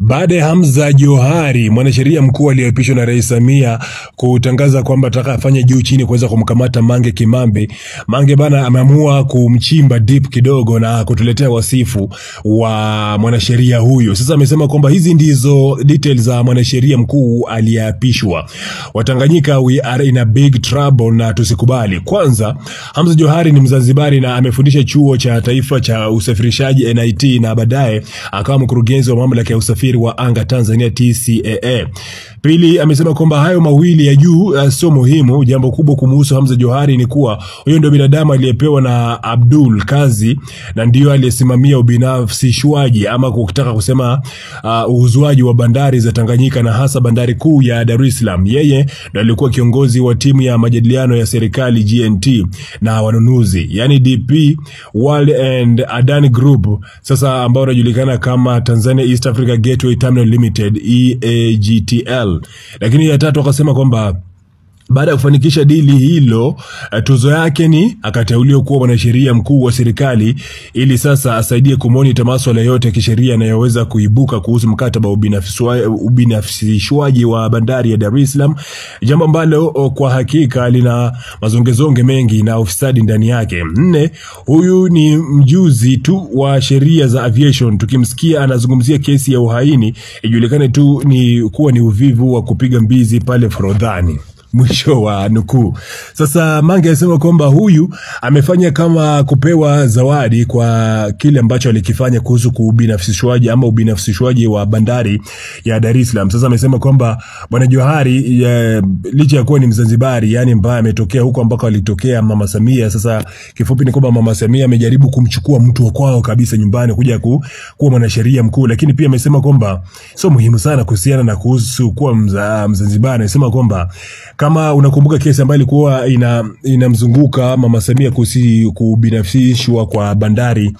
Baada ya Hamza Johari, mwanasheria mkuu aliyeapishwa na Rais Samia, kutangaza kwamba ataka afanye juu chini kuweza kumkamata Mange Kimambi, Mange bana ameamua kumchimba deep kidogo na kutuletea wasifu wa mwanasheria huyo. Sasa amesema kwamba hizi ndizo details za mwanasheria mkuu aliyeapishwa. Watanganyika, we are in a big trouble na tusikubali. Kwanza, Hamza Johari ni Mzanzibari na amefundisha chuo cha taifa cha usafirishaji NIT na baadaye akawa mkurugenzi wa mamlaka ya usafiri wa anga Tanzania TCAA. Pili, amesema kwamba hayo mawili ya juu sio muhimu. Jambo kubwa kumuhusu Hamza Johari ni kuwa huyo ndio binadamu aliyepewa na Abdul kazi na ndio aliyesimamia ubinafsishwaji ama kutaka kusema uhuzuaji wa bandari za Tanganyika na hasa bandari kuu ya Dar es Salaam. Yeye ndio alikuwa kiongozi wa timu ya majadiliano ya serikali GNT na wanunuzi, yani DP World and Adani Group, sasa ambao unajulikana kama Tanzania East Africa Gateway Terminal Limited EAGTL. Lakini ya tatu akasema kwamba baada ya kufanikisha dili hilo, tuzo yake ni akateuliwa kuwa mwanasheria mkuu wa serikali ili sasa asaidie kumonita masuala yote ya kisheria yanayoweza kuibuka kuhusu mkataba wa ubinafsishwaji wa bandari ya Dar es Salaam, jambo ambalo kwa hakika lina mazongezonge mengi na ufisadi ndani yake. Nne, huyu ni mjuzi tu wa sheria za aviation. Tukimsikia anazungumzia kesi ya uhaini, ijulikane tu ni kuwa ni uvivu wa kupiga mbizi pale Forodhani. Mwisho wa nukuu. Sasa Mange anasema kwamba huyu amefanya kama kupewa zawadi kwa kile ambacho alikifanya kuhusu kubinafsishwaji ama ubinafsishwaji wa bandari ya Dar es Salaam. Sasa amesema kwamba Bwana Johari licha ya kuwa ni Mzanzibari, yani mbaya ametokea huko ambako alitokea Mama Samia. Sasa kifupi ni kwamba Mama Samia amejaribu kumchukua mtu wa kwao kabisa nyumbani kuja kuwa mwanasheria mkuu. Lakini pia amesema kwamba sio muhimu sana kuhusiana na kuhusu kuwa Mzanzibari. Anasema kwamba kama unakumbuka kesi ambayo ilikuwa inamzunguka Mama Samia kuhusu kubinafsishwa kwa bandari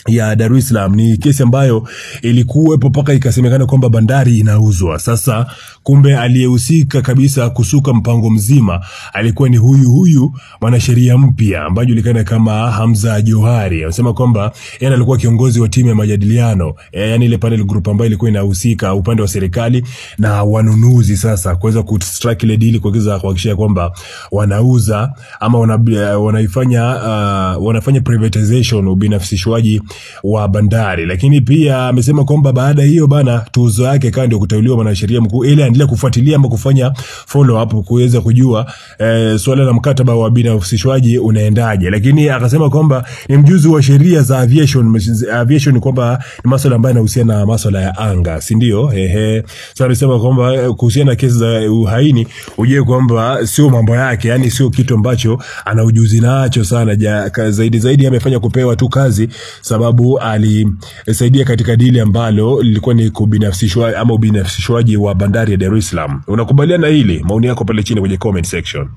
ya Dar es Salaam, ni kesi ambayo ilikuwepo mpaka ikasemekana kwamba bandari inauzwa. Sasa kumbe aliyehusika kabisa kusuka mpango mzima alikuwa ni huyu mwanasheria mpya ambaye julikana kama Hamza Johari. Anasema kwamba yeye alikuwa kiongozi wa timu ya majadiliano, yani ile panel group ambayo ilikuwa inahusika upande wa serikali na wanunuzi, sasa kuweza kustrike ile deal kuhakikisha kwamba wanauza ama wanafanya privatization, ubinafsishwaji wa bandari. Lakini pia amesema kwamba baada hiyo bana tuzo yake kando kuteuliwa mwanasheria mkuu ili aendelee kufuatilia ama kufanya follow up kuweza kujua swala la mkataba wa binafsishwaji unaendaje. Lakini akasema kwamba ni mjuzi wa sheria za aviation kwamba ni masuala ambayo yanahusiana na masuala ya anga, si ndio? Sasa amesema kwamba kuhusiana na kesi za uhaini ujue kwamba sio mambo yake, yani sio kitu ambacho ana ujuzi nacho sana. Zaidi amefanya kupewa tu kazi sababu alisaidia katika dili ambalo lilikuwa ni kubinafsishwa ama ubinafsishwaji wa bandari ya Dar es Salaam. Unakubaliana hili? Maoni yako pale chini kwenye comment section.